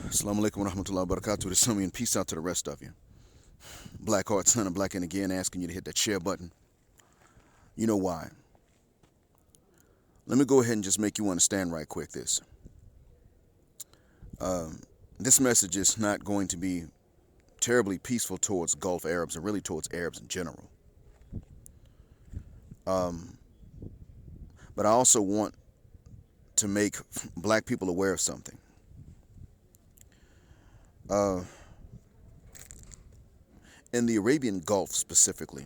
Assalamu alaikum wa rahmatullahi wa barakatuh. To some and peace out to the rest of you. Black Heart Son, I'm black and again asking you to hit that share button. You know why. Let me go ahead and just make you understand right quick this. This message is not going to be terribly peaceful towards Gulf Arabs or really towards Arabs in general. But I also want to make black people aware of something. In the Arabian Gulf specifically,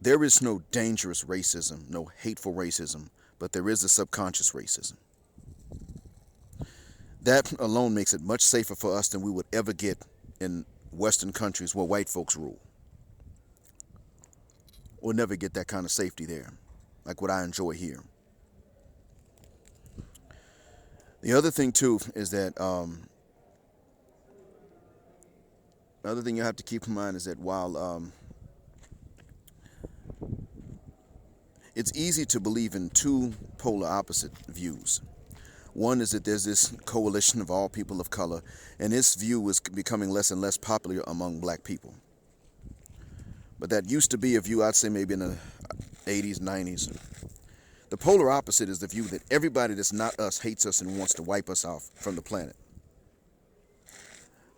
there is no dangerous racism, no hateful racism, but there is a subconscious racism. That alone makes it much safer for us than we would ever get in Western countries where white folks rule. We'll never get that kind of safety there, like what I enjoy here. The other thing, too, is that the other thing you have to keep in mind is that while it's easy to believe in two polar opposite views. One is that there's this coalition of all people of color, and this view is becoming less and less popular among black people. But that used to be a view, I'd say maybe in the 80s, 90s. The polar opposite is the view that everybody that's not us hates us and wants to wipe us off from the planet.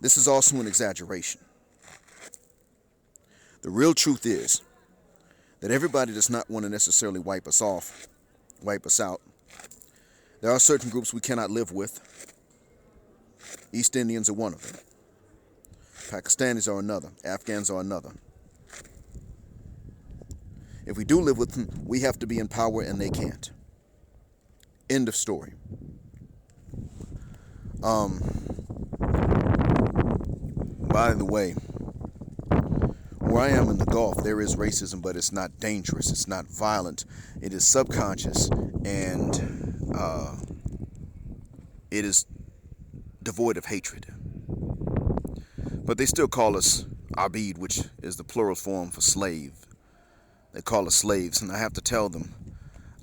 This is also an exaggeration. The real truth is that everybody does not want to necessarily wipe us off, wipe us out. There are certain groups we cannot live with. East Indians are one of them. Pakistanis are another. Afghans are another. If we do live with them, we have to be in power and they can't. End of story. By the way, where I am in the Gulf, there is racism, but it's not dangerous. It's not violent. It is subconscious, and it is devoid of hatred. But they still call us abid, which is the plural form for slave. They call us slaves, and I have to tell them,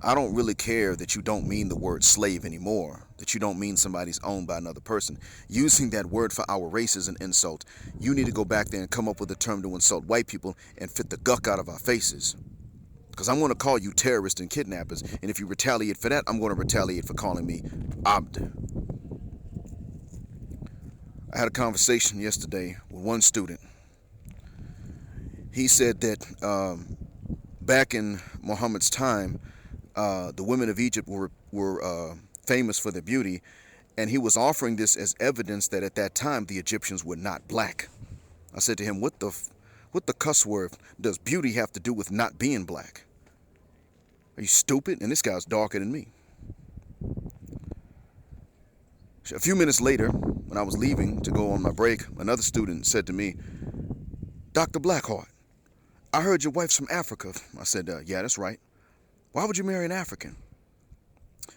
I don't really care that you don't mean the word slave anymore, that you don't mean somebody's owned by another person. Using that word for our race is an insult. You need to go back there and come up with a term to insult white people and fit the guck out of our faces. Because I'm going to call you terrorists and kidnappers, and if you retaliate for that, I'm going to retaliate for calling me Abd. I had a conversation yesterday with one student. He said that back in Muhammad's time, the women of Egypt were famous for their beauty, and he was offering this as evidence that at that time the Egyptians were not black. I said to him, what the cuss word does beauty have to do with not being black? Are you stupid? And this guy's darker than me. A few minutes later, when I was leaving to go on my break, another student said to me, Dr. Blackheart, I heard your wife's from Africa. I said, yeah, that's right. Why would you marry an African?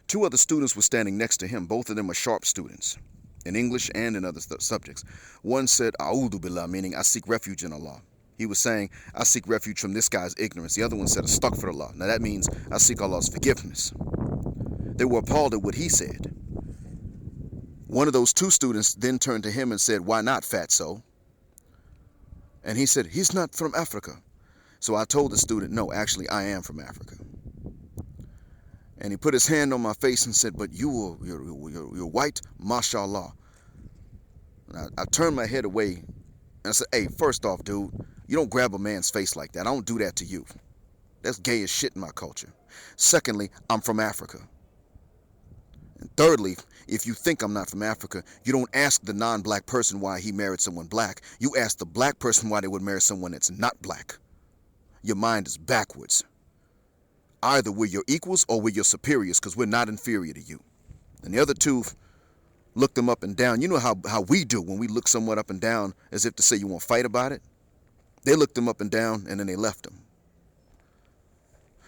Two other students were standing next to him. Both of them are sharp students, in English and in other subjects. One said, A'udhu billah, meaning I seek refuge in Allah. He was saying, I seek refuge from this guy's ignorance. The other one said, Astaghfirullah. Now that means I seek Allah's forgiveness. They were appalled at what he said. One of those two students then turned to him and said, why not, fatso? And he said, he's not from Africa. So I told the student, no, actually, I am from Africa. And he put his hand on my face and said, but you're white, mashallah. And I turned my head away and I said, hey, first off, dude, you don't grab a man's face like that. I don't do that to you. That's gay as shit in my culture. Secondly, I'm from Africa. And thirdly, if you think I'm not from Africa, you don't ask the non-black person why he married someone black. You ask the black person why they would marry someone that's not black. Your mind is backwards. Either we're your equals or we're your superiors, because we're not inferior to you. And the other two looked them up and down. You know how we do when we look someone up and down as if to say you want to fight about it? They looked them up and down and then they left them.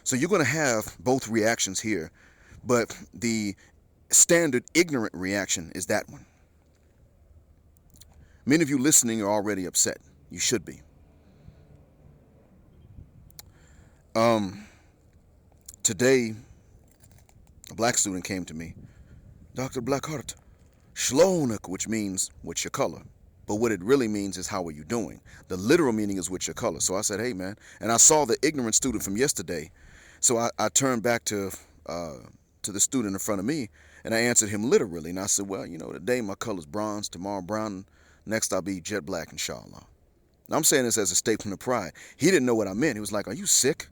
So you're going to have both reactions here, but the standard ignorant reaction is that one. Many of you listening are already upset. You should be. Today, a black student came to me. Dr. Blackheart, Shlonuk, which means what's your color. But what it really means is how are you doing. The literal meaning is what's your color. So I said, hey man, and I saw the ignorant student from yesterday. So I turned back to the student in front of me, and I answered him literally. And I said, well, today my color's bronze, tomorrow brown, next I'll be jet black, inshallah. Now I'm saying this as a statement of pride. He didn't know what I meant. He was like, are you sick?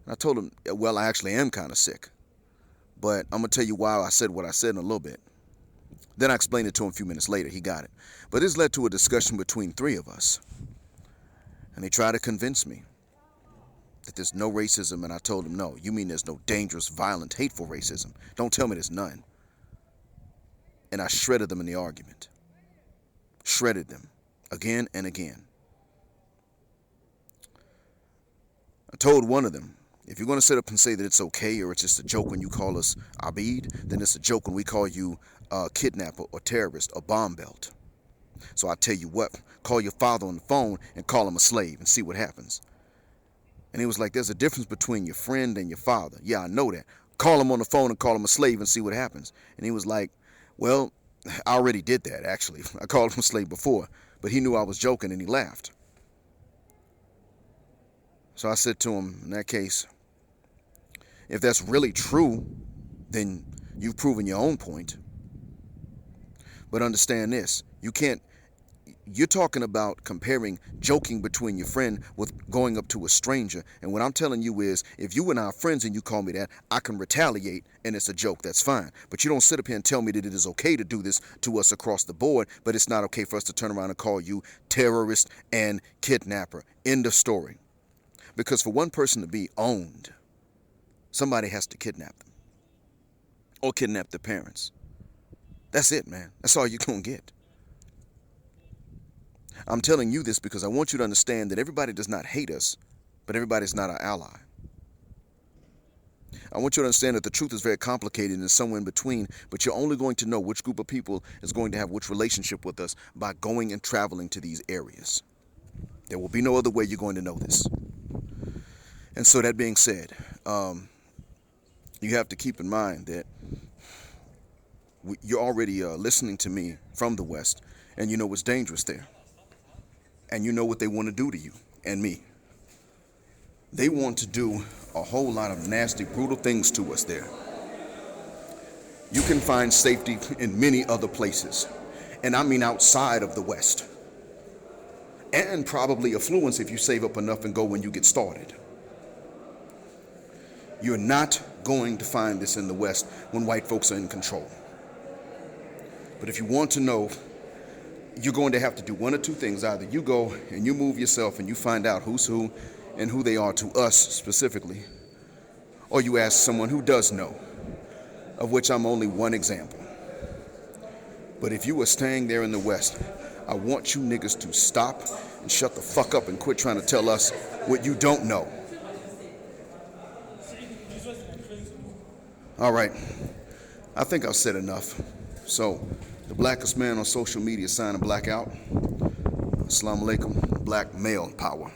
And I told him, well, I actually am kind of sick. But I'm going to tell you why I said what I said in a little bit. Then I explained it to him a few minutes later. He got it. But this led to a discussion between three of us. And they tried to convince me that there's no racism, and I told him, no, you mean there's no dangerous, violent, hateful racism. Don't tell me there's none. And I shredded them in the argument. Shredded them again and again. I told one of them, if you're going to sit up and say that it's okay or it's just a joke when you call us Abid, then it's a joke when we call you a kidnapper or terrorist or bomb belt. So I tell you what, call your father on the phone and call him a slave and see what happens. And he was like, there's a difference between your friend and your father. Yeah, I know that. Call him on the phone and call him a slave and see what happens. And he was like, well, I already did that, actually. I called him a slave before, but he knew I was joking and he laughed. So I said to him, in that case, if that's really true, then you've proven your own point. But understand this, you're talking about comparing joking between your friend with going up to a stranger. And what I'm telling you is, if you and I are friends and you call me that, I can retaliate and it's a joke, that's fine. But you don't sit up here and tell me that it is okay to do this to us across the board, but it's not okay for us to turn around and call you terrorist and kidnapper. End of story. Because for one person to be owned, somebody has to kidnap them or kidnap their parents. That's it, man. That's all you're going to get. I'm telling you this because I want you to understand that everybody does not hate us, but everybody's not our ally. I want you to understand that the truth is very complicated and somewhere in between, but you're only going to know which group of people is going to have which relationship with us by going and traveling to these areas. There will be no other way you're going to know this. And so that being said, you have to keep in mind that you're already listening to me from the West, and you know what's dangerous there. And you know what they want to do to you and me. They want to do a whole lot of nasty, brutal things to us there. You can find safety in many other places, and I mean outside of the West. And probably affluence if you save up enough and go when you get started. You're not going to find this in the West when white folks are in control. But if you want to know, you're going to have to do one or two things. Either you go and you move yourself and you find out who's who and who they are to us specifically, or you ask someone who does know, of which I'm only one example. But if you were staying there in the West, I want you niggas to stop and shut the fuck up and quit trying to tell us what you don't know. All right, I think I've said enough. So, the blackest man on social media signing black out. Assalamu alaikum, black male power.